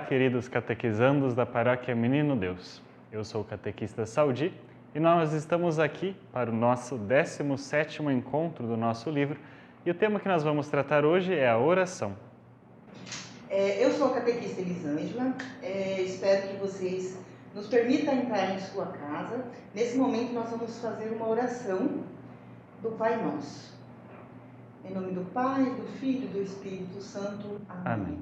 queridos catequizandos da Paróquia Menino Deus. Eu sou o catequista Saldi e nós estamos aqui para o nosso 17º encontro do nosso livro e o tema que nós vamos tratar hoje é a oração. Eu sou a catequista Elisângela, espero que vocês nos permitam entrar em sua casa. Nesse momento nós vamos fazer uma oração do Pai Nosso. Em nome do Pai, do Filho e do Espírito Santo. Amém.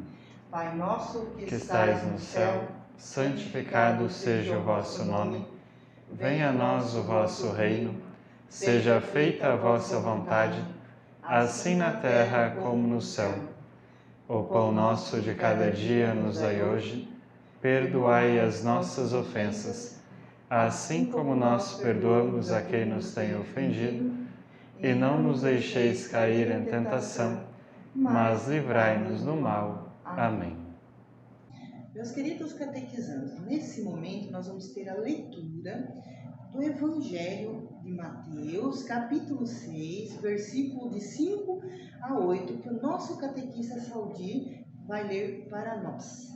Pai nosso que estais no céu, santificado seja o vosso nome. Venha a nós o vosso reino. Seja feita a vossa vontade, assim na terra como no céu. O pão nosso de cada dia nos dai hoje. Perdoai as nossas ofensas, assim como nós perdoamos a quem nos tem ofendido. E não nos deixeis cair em tentação, mas livrai-nos do mal. Amém. Meus queridos catequizandos, nesse momento nós vamos ter a leitura do Evangelho de Mateus, capítulo 6, versículo de 5 a 8, que o nosso catequista Saldi vai ler para nós.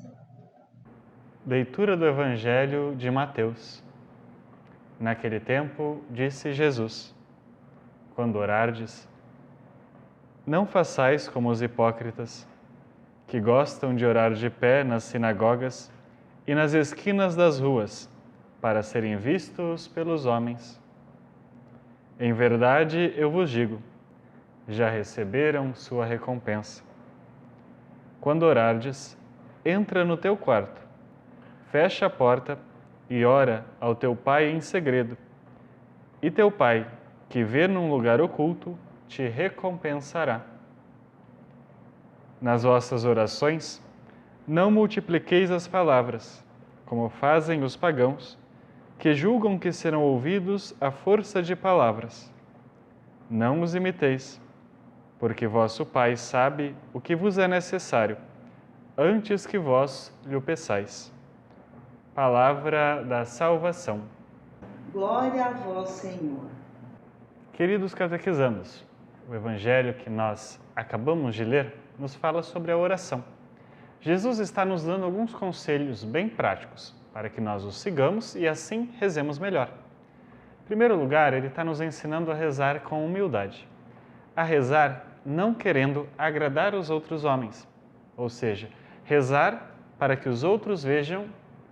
Leitura do Evangelho de Mateus. Naquele tempo, disse Jesus: quando orardes, não façais como os hipócritas, que gostam de orar de pé nas sinagogas e nas esquinas das ruas, para serem vistos pelos homens. Em verdade, eu vos digo, já receberam sua recompensa. Quando orardes, entra no teu quarto, fecha a porta e ora ao teu Pai em segredo. E teu Pai, que vê num lugar oculto, te recompensará. Nas vossas orações, não multipliqueis as palavras, como fazem os pagãos, que julgam que serão ouvidos à força de palavras. Não os imiteis, porque vosso Pai sabe o que vos é necessário, antes que vós lhe o peçais. Palavra da salvação. Glória a vós, Senhor. Queridos catequizandos, o Evangelho que nós acabamos de ler nos fala sobre a oração. Jesus está nos dando alguns conselhos bem práticos para que nós os sigamos e assim rezemos melhor. Em primeiro lugar, ele está nos ensinando a rezar com humildade, a rezar não querendo agradar os outros homens, ou seja, rezar para que os outros vejam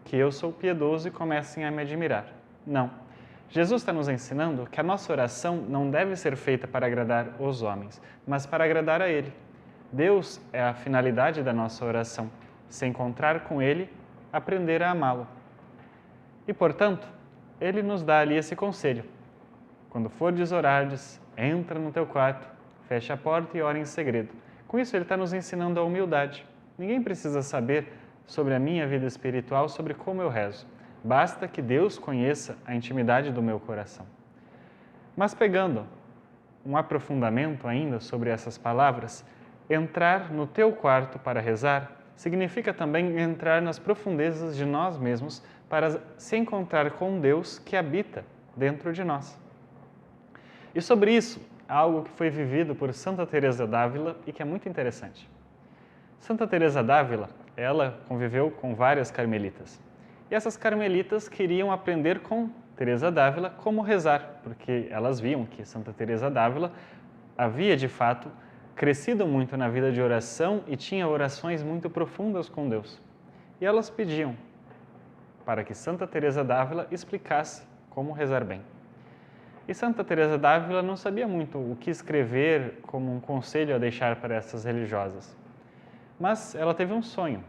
que eu sou piedoso e comecem a me admirar. Não. Jesus está nos ensinando que a nossa oração não deve ser feita para agradar os homens, mas para agradar a Ele. Deus é a finalidade da nossa oração, se encontrar com Ele, aprender a amá-lo. E, portanto, Ele nos dá ali esse conselho. Quando fordes orardes, entra no teu quarto, fecha a porta e ora em segredo. Com isso, Ele está nos ensinando a humildade. Ninguém precisa saber sobre a minha vida espiritual, sobre como eu rezo. Basta que Deus conheça a intimidade do meu coração. Mas pegando um aprofundamento ainda sobre essas palavras, entrar no teu quarto para rezar significa também entrar nas profundezas de nós mesmos para se encontrar com Deus que habita dentro de nós. E sobre isso, algo que foi vivido por Santa Teresa d'Ávila e que é muito interessante. Santa Teresa d'Ávila, ela conviveu com várias carmelitas. E essas carmelitas queriam aprender com Teresa d'Ávila como rezar, porque elas viam que Santa Teresa d'Ávila havia, de fato, crescido muito na vida de oração e tinha orações muito profundas com Deus. E elas pediam para que Santa Teresa d'Ávila explicasse como rezar bem. E Santa Teresa d'Ávila não sabia muito o que escrever como um conselho a deixar para essas religiosas. Mas ela teve um sonho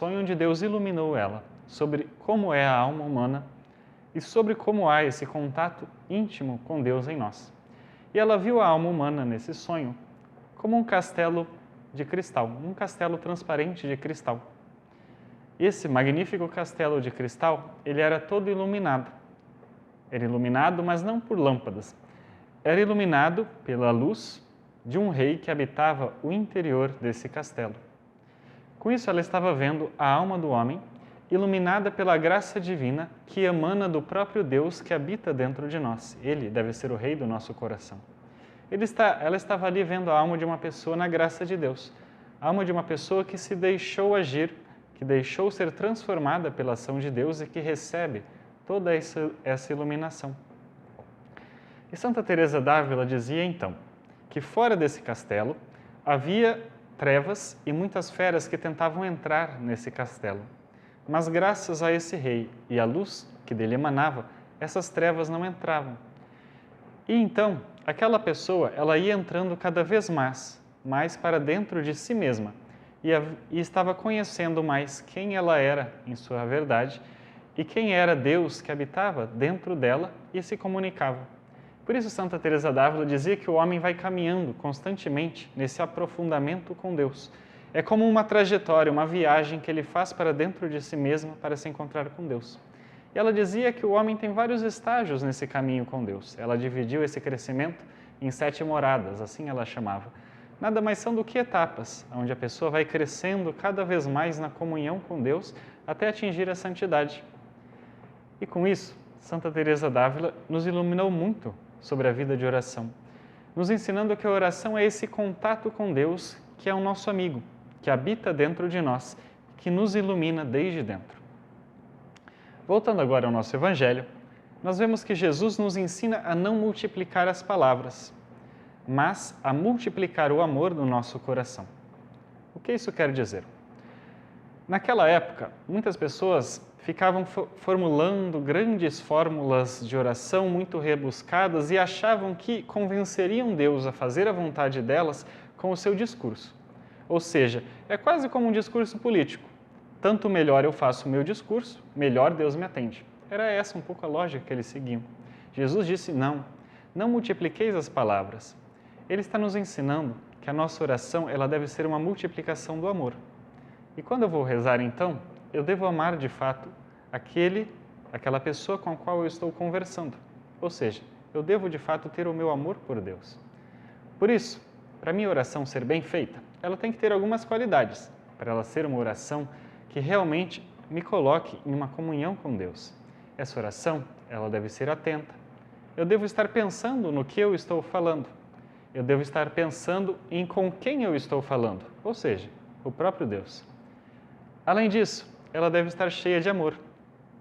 onde Deus iluminou ela sobre como é a alma humana e sobre como há esse contato íntimo com Deus em nós. E ela viu a alma humana nesse sonho como um castelo de cristal, um castelo transparente de cristal. Esse magnífico castelo de cristal, ele era todo iluminado. Era iluminado, mas não por lâmpadas. Era iluminado pela luz de um rei que habitava o interior desse castelo. Com isso, ela estava vendo a alma do homem iluminada pela graça divina que emana do próprio Deus que habita dentro de nós. Ele deve ser o rei do nosso coração. Ela estava ali vendo a alma de uma pessoa na graça de Deus. A alma de uma pessoa que se deixou agir, que deixou ser transformada pela ação de Deus e que recebe toda essa iluminação. E Santa Teresa d'Ávila dizia então que fora desse castelo havia trevas e muitas feras que tentavam entrar nesse castelo. Mas graças a esse rei e à luz que dele emanava, essas trevas não entravam. E então, aquela pessoa, ela ia entrando cada vez mais para dentro de si mesma e estava conhecendo mais quem ela era em sua verdade e quem era Deus que habitava dentro dela e se comunicava. Por isso, Santa Teresa d'Ávila dizia que o homem vai caminhando constantemente nesse aprofundamento com Deus. É como uma trajetória, uma viagem que ele faz para dentro de si mesmo para se encontrar com Deus. E ela dizia que o homem tem vários estágios nesse caminho com Deus. Ela dividiu esse crescimento em 7 moradas, assim ela chamava. Nada mais são do que etapas, onde a pessoa vai crescendo cada vez mais na comunhão com Deus até atingir a santidade. E com isso, Santa Teresa d'Ávila nos iluminou muito sobre a vida de oração, nos ensinando que a oração é esse contato com Deus que é o nosso amigo, que habita dentro de nós, que nos ilumina desde dentro. Voltando agora ao nosso Evangelho, nós vemos que Jesus nos ensina a não multiplicar as palavras, mas a multiplicar o amor no nosso coração. O que isso quer dizer? Naquela época, muitas pessoas ficavam formulando grandes fórmulas de oração muito rebuscadas e achavam que convenceriam Deus a fazer a vontade delas com o seu discurso. Ou seja, é quase como um discurso político. Tanto melhor eu faço o meu discurso, melhor Deus me atende. Era essa um pouco a lógica que eles seguiam. Jesus disse, não multipliqueis as palavras. Ele está nos ensinando que a nossa oração ela deve ser uma multiplicação do amor. E quando eu vou rezar, então, eu devo amar de fato aquela pessoa com a qual eu estou conversando. Ou seja, eu devo de fato ter o meu amor por Deus. Por isso, para a minha oração ser bem feita, ela tem que ter algumas qualidades, para ela ser uma oração que realmente me coloque em uma comunhão com Deus. Essa oração, ela deve ser atenta. Eu devo estar pensando no que eu estou falando. Eu devo estar pensando em com quem eu estou falando, ou seja, o próprio Deus. Além disso, ela deve estar cheia de amor.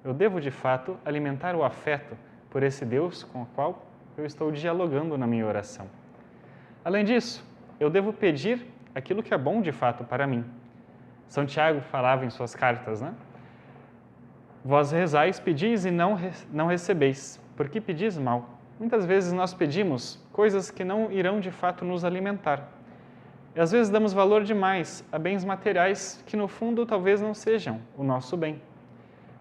Eu devo, de fato, alimentar o afeto por esse Deus com o qual eu estou dialogando na minha oração. Além disso, eu devo pedir aquilo que é bom, de fato, para mim. São Tiago falava em suas cartas, né? Vós rezais, pedis e não recebeis, porque pedis mal. Muitas vezes nós pedimos coisas que não irão, de fato, nos alimentar. E às vezes damos valor demais a bens materiais que no fundo talvez não sejam o nosso bem.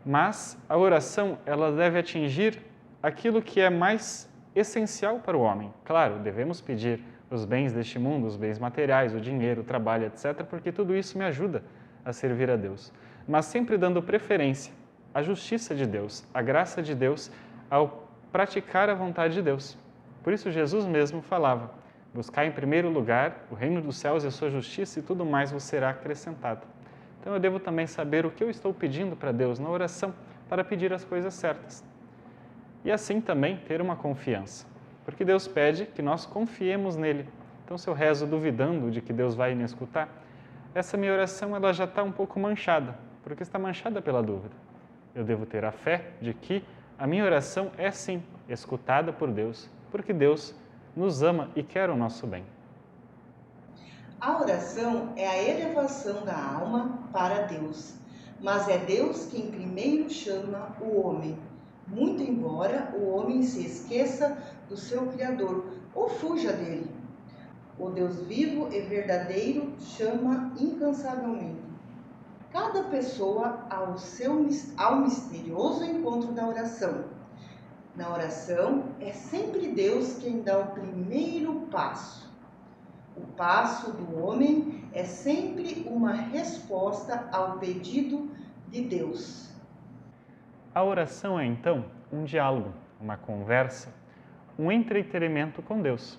Mas a oração, ela deve atingir aquilo que é mais essencial para o homem. Claro, devemos pedir os bens deste mundo, os bens materiais, o dinheiro, o trabalho, etc., porque tudo isso me ajuda a servir a Deus. Mas sempre dando preferência à justiça de Deus, à graça de Deus, ao praticar a vontade de Deus. Por isso Jesus mesmo falava, buscar em primeiro lugar o reino dos céus e a sua justiça e tudo mais vos será acrescentado. Então eu devo também saber o que eu estou pedindo para Deus na oração para pedir as coisas certas. E assim também ter uma confiança, porque Deus pede que nós confiemos nele. Então se eu rezo duvidando de que Deus vai me escutar, essa minha oração ela já está um pouco manchada, porque está manchada pela dúvida. Eu devo ter a fé de que a minha oração é sim escutada por Deus, porque Deus nos ama e quer o nosso bem. A oração é a elevação da alma para Deus, mas é Deus quem primeiro chama o homem, muito embora o homem se esqueça do seu Criador ou fuja dele. O Deus vivo e verdadeiro chama incansavelmente cada pessoa ao misterioso encontro da oração. Na oração, é sempre Deus quem dá o primeiro passo. O passo do homem é sempre uma resposta ao pedido de Deus. A oração é, então, um diálogo, uma conversa, um entretenimento com Deus.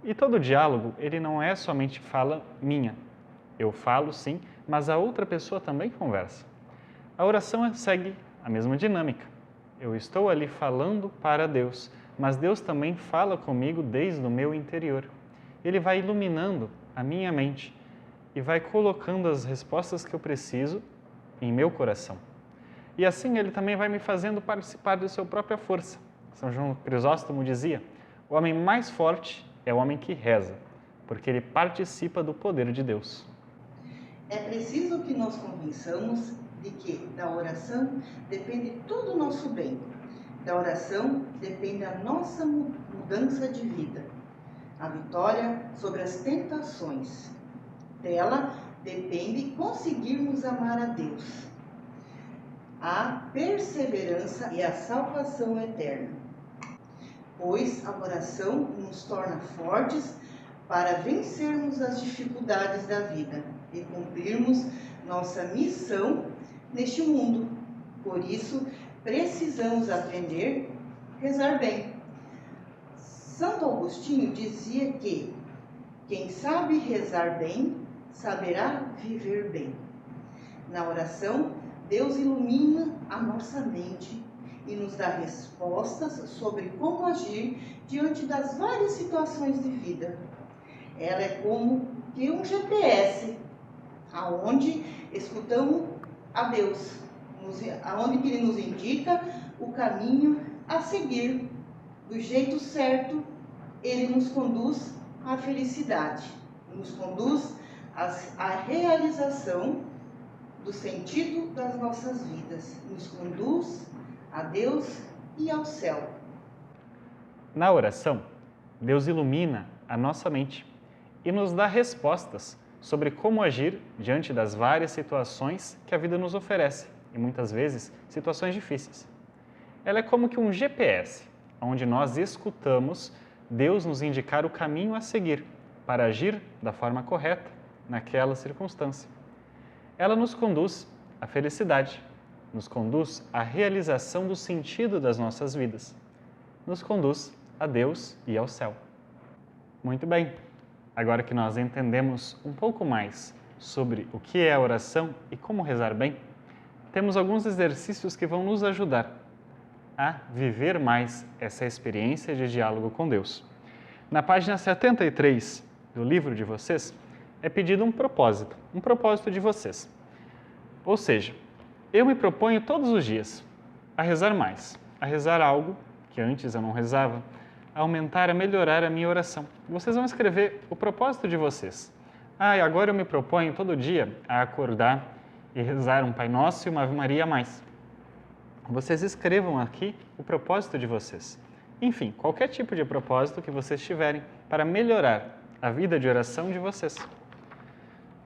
E todo diálogo, ele não é somente fala minha. Eu falo, sim, mas a outra pessoa também conversa. A oração segue a mesma dinâmica. Eu estou ali falando para Deus, mas Deus também fala comigo desde o meu interior. Ele vai iluminando a minha mente e e vai colocando as respostas que eu preciso em meu coração. E assim ele também vai me fazendo participar de sua própria força. São João Crisóstomo dizia: o homem mais forte é o homem que reza, porque ele participa do poder de Deus. É preciso que nos convençamos de que da oração depende todo o nosso bem. Da oração depende a nossa mudança de vida, a vitória sobre as tentações. Dela depende conseguirmos amar a Deus, a perseverança e a salvação eterna. Pois a oração nos torna fortes para vencermos as dificuldades da vida e cumprirmos nossa missão neste mundo. Por isso, precisamos aprender a rezar bem. Santo Agostinho dizia que quem sabe rezar bem, saberá viver bem. Na oração, Deus ilumina a nossa mente e nos dá respostas sobre como agir diante das várias situações de vida. Ela é como que um GPS, aonde escutamos a Deus, aonde que Ele nos indica o caminho a seguir. Do jeito certo, Ele nos conduz à felicidade, nos conduz à realização do sentido das nossas vidas, nos conduz a Deus e ao céu. Na oração, Deus ilumina a nossa mente e nos dá respostas sobre como agir diante das várias situações que a vida nos oferece, e muitas vezes situações difíceis. Ela é como que um GPS, onde nós escutamos Deus nos indicar o caminho a seguir para agir da forma correta naquela circunstância. Ela nos conduz à felicidade, nos conduz à realização do sentido das nossas vidas, nos conduz a Deus e ao céu. Muito bem, agora que nós entendemos um pouco mais sobre o que é a oração e como rezar bem, temos alguns exercícios que vão nos ajudar a viver mais essa experiência de diálogo com Deus. Na página 73 do livro de vocês, é pedido um propósito de vocês. Ou seja, eu me proponho todos os dias a rezar mais, a rezar algo que antes eu não rezava, a aumentar, a melhorar a minha oração. Vocês vão escrever o propósito de vocês. E agora eu me proponho todo dia a acordar e rezar um Pai Nosso e uma Ave Maria a mais. Vocês escrevam aqui o propósito de vocês. Enfim, qualquer tipo de propósito que vocês tiverem para melhorar a vida de oração de vocês.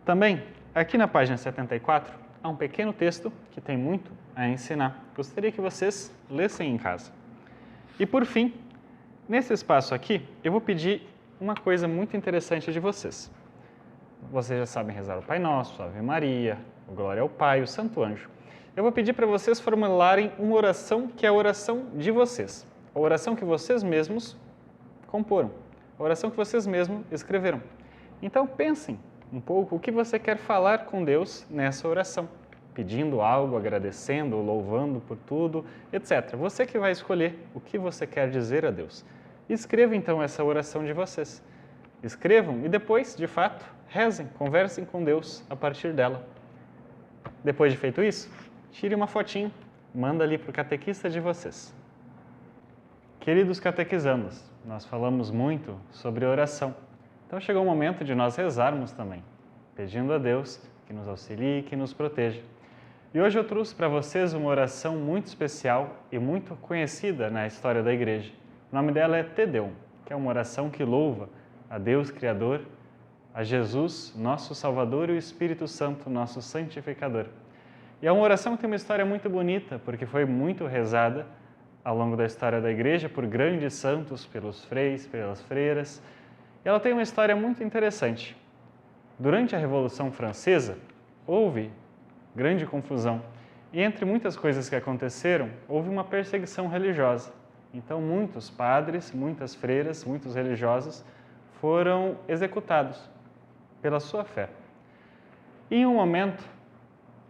Também, aqui na página 74, há um pequeno texto que tem muito a ensinar. Gostaria que vocês lessem em casa. E por fim, nesse espaço aqui, eu vou pedir uma coisa muito interessante de vocês. Vocês já sabem rezar o Pai Nosso, a Ave Maria, o Glória ao Pai, o Santo Anjo. Eu vou pedir para vocês formularem uma oração que é a oração de vocês. A oração que vocês mesmos comporam. A oração que vocês mesmos escreveram. Então pensem um pouco o que você quer falar com Deus nessa oração. Pedindo algo, agradecendo, louvando por tudo, etc. Você que vai escolher o que você quer dizer a Deus. Escreva então essa oração de vocês. Escrevam e depois, de fato, rezem, conversem com Deus a partir dela. Depois de feito isso, tire uma fotinho, manda ali para o catequista de vocês. Queridos catequizandos, nós falamos muito sobre oração. Então chegou o momento de nós rezarmos também, pedindo a Deus que nos auxilie e que nos proteja. E hoje eu trouxe para vocês uma oração muito especial e muito conhecida na história da Igreja. O nome dela é Te Deum, que é uma oração que louva a Deus Criador, a Jesus, nosso Salvador, e o Espírito Santo, nosso Santificador. E é uma oração que tem uma história muito bonita, porque foi muito rezada ao longo da história da Igreja por grandes santos, pelos freis, pelas freiras. E ela tem uma história muito interessante. Durante a Revolução Francesa, houve grande confusão. E entre muitas coisas que aconteceram, houve uma perseguição religiosa. Então, muitos padres, muitas freiras, muitos religiosos foram executados pela sua fé. E em um momento,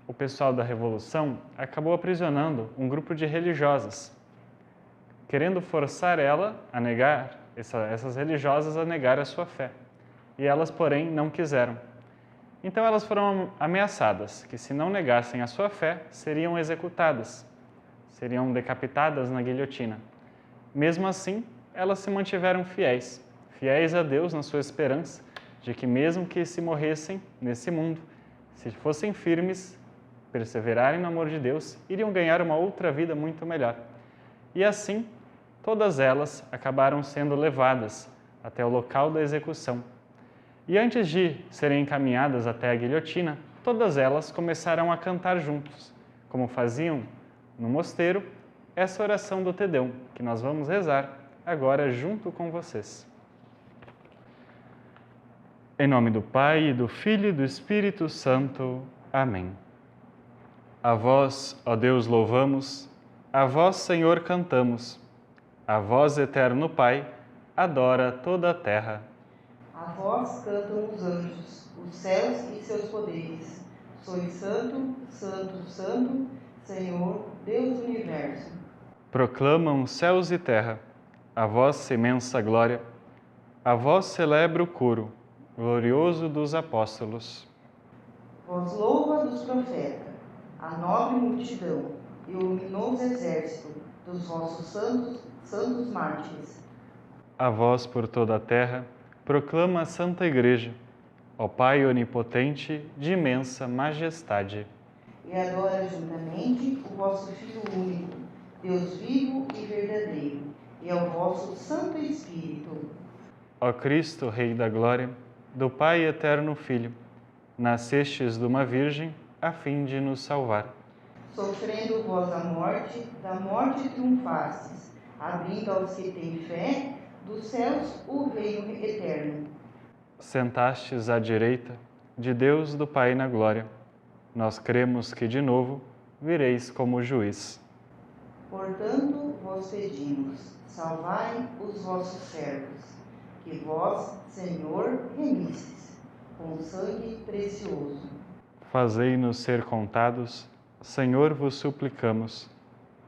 o pessoal da Revolução acabou aprisionando um grupo de religiosas, querendo forçar essas religiosas a negar a sua fé. E elas, porém, não quiseram. Então elas foram ameaçadas que, se não negassem a sua fé, seriam executadas, seriam decapitadas na guilhotina. Mesmo assim, elas se mantiveram fiéis, fiéis a Deus na sua esperança de que, mesmo que se morressem nesse mundo, se fossem firmes, perseverarem no amor de Deus, iriam ganhar uma outra vida muito melhor. E assim, todas elas acabaram sendo levadas até o local da execução. E antes de serem encaminhadas até a guilhotina, todas elas começaram a cantar juntos, como faziam no mosteiro, essa oração do Te Deum, que nós vamos rezar agora junto com vocês. Em nome do Pai, e do Filho e do Espírito Santo. Amém. A vós, ó Deus, louvamos, a vós, Senhor, cantamos, a vós, eterno Pai, adora toda a terra. A vós cantam os anjos, os céus e seus poderes. Sois santo, santo, santo, Senhor, Deus do universo. Proclamam céus e terra a vossa imensa glória. A vós celebra o coro glorioso dos apóstolos. Vós louva dos profetas, a nobre multidão e o luminoso exército dos vossos santos mártires. A vós por toda a terra proclama a Santa Igreja, ó Pai onipotente de imensa majestade. E adora juntamente o vosso Filho único, Deus vivo e verdadeiro, e ao vosso Santo Espírito. Ó Cristo, Rei da Glória, do Pai eterno Filho, nascestes de uma Virgem a fim de nos salvar. Sofrendo vós a morte, da morte triunfastes, abrindo aos que têm fé, dos céus o reino eterno. Sentastes à direita de Deus do Pai na glória. Nós cremos que de novo vireis como juiz. Portanto, vos pedimos, salvai os vossos servos, que vós, Senhor, remistes, com sangue precioso. Fazei-nos ser contados, Senhor, vos suplicamos,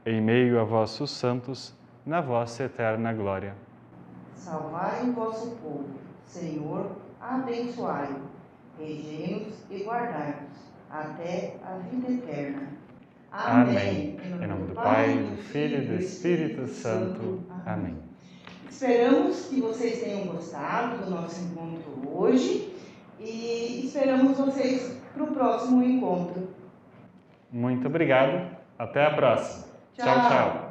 em meio a vossos santos, na vossa eterna glória. Salvai o vosso povo, Senhor, abençoai-o, regei-nos e guardai-nos, até a vida eterna. Amém. Em nome do Pai, do Filho e do Espírito Santo. Amém. Esperamos que vocês tenham gostado do nosso encontro hoje e esperamos vocês para o próximo encontro. Muito obrigado. Até a próxima. Tchau, tchau.